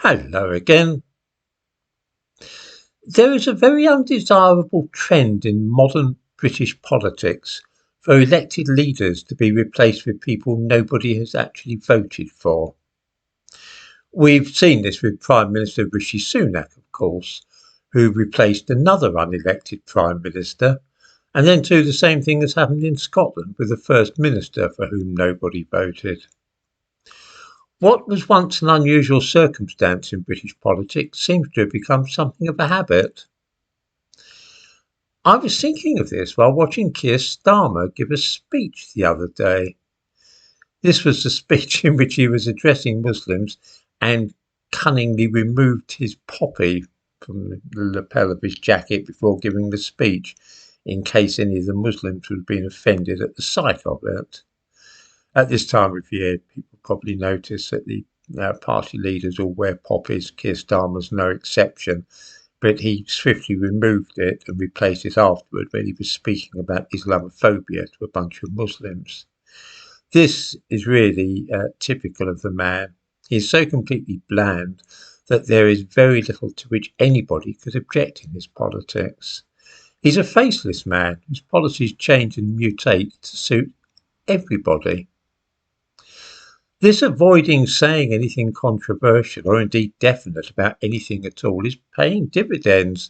Hello again. There is a very undesirable trend in modern British politics for elected leaders to be replaced with people nobody has actually voted for. We've seen this with Prime Minister Rishi Sunak, of course, who replaced another unelected Prime Minister, and then too the same thing has happened in Scotland with the First Minister for whom nobody voted. What was once an unusual circumstance in British politics seems to have become something of a habit. I was thinking of this while watching Kier Starmer give a speech the other day. This was the speech in which he was addressing Muslims and cunningly removed his poppy from the lapel of his jacket before giving the speech, in case any of the Muslims would have been offended at the sight of it. At this time of year, people probably notice that the party leaders all wear poppies. Kier Starmer's no exception, but he swiftly removed it and replaced it afterward when he was speaking about Islamophobia to a bunch of Muslims. This is really typical of the man. He is so completely bland that there is very little to which anybody could object in his politics. He's a faceless man whose policies change and mutate to suit everybody. This avoiding saying anything controversial or indeed definite about anything at all is paying dividends,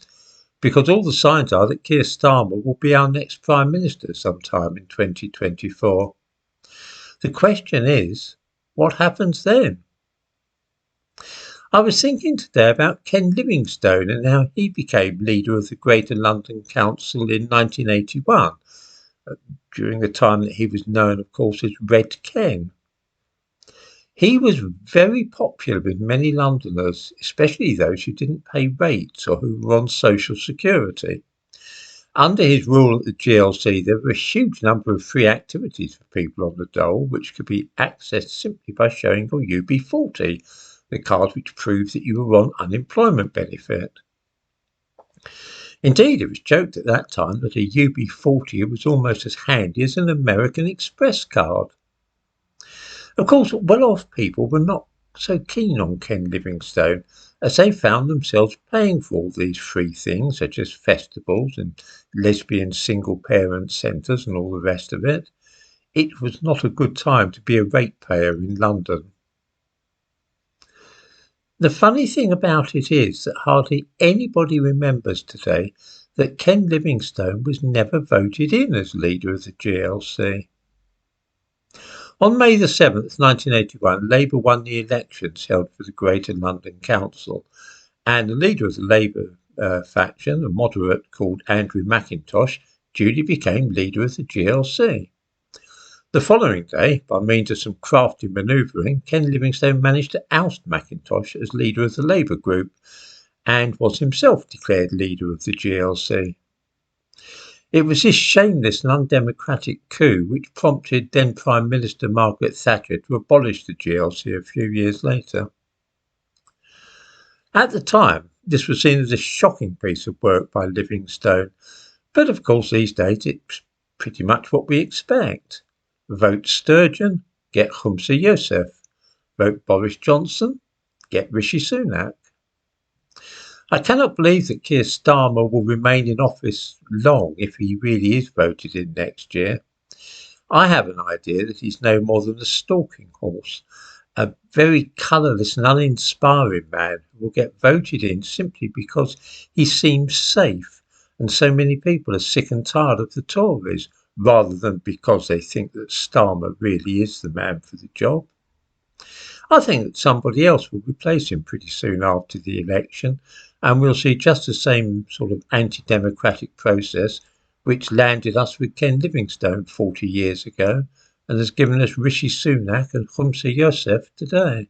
because all the signs are that Kier Starmer will be our next Prime Minister sometime in 2024. The question is, what happens then? I was thinking today about Ken Livingstone and how he became leader of the Greater London Council in 1981, during the time that he was known, of course, as Red Ken. He was very popular with many Londoners, especially those who didn't pay rates or who were on social security. Under his rule at the GLC, there were a huge number of free activities for people on the dole, which could be accessed simply by showing your UB40, the card which proves that you were on unemployment benefit. Indeed, it was joked at that time that a UB40 was almost as handy as an American Express card. Of course, well-off people were not so keen on Ken Livingstone, as they found themselves paying for all these free things, such as festivals and lesbian single-parent centres and all the rest of it. It was not a good time to be a ratepayer in London. The funny thing about it is that hardly anybody remembers today that Ken Livingstone was never voted in as leader of the GLC. On May the 7th, 1981, Labour won the elections held for the Greater London Council, and the leader of the Labour faction, a moderate called Andrew Mackintosh, duly became leader of the GLC. The following day, by means of some crafty manoeuvring, Ken Livingstone managed to oust Mackintosh as leader of the Labour group, and was himself declared leader of the GLC. It was this shameless and undemocratic coup which prompted then Prime Minister Margaret Thatcher to abolish the GLC a few years later. At the time, this was seen as a shocking piece of work by Livingstone, but of course these days it's pretty much what we expect. Vote Sturgeon, get Humza Yousaf. Vote Boris Johnson, get Rishi Sunak. I cannot believe that Kier Starmer will remain in office long if he really is voted in next year. I have an idea that he's no more than a stalking horse, a very colourless and uninspiring man who will get voted in simply because he seems safe and so many people are sick and tired of the Tories, rather than because they think that Starmer really is the man for the job. I think that somebody else will replace him pretty soon after the election, and we'll see just the same sort of anti-democratic process which landed us with Ken Livingstone 40 years ago and has given us Rishi Sunak and Humza Yousaf today.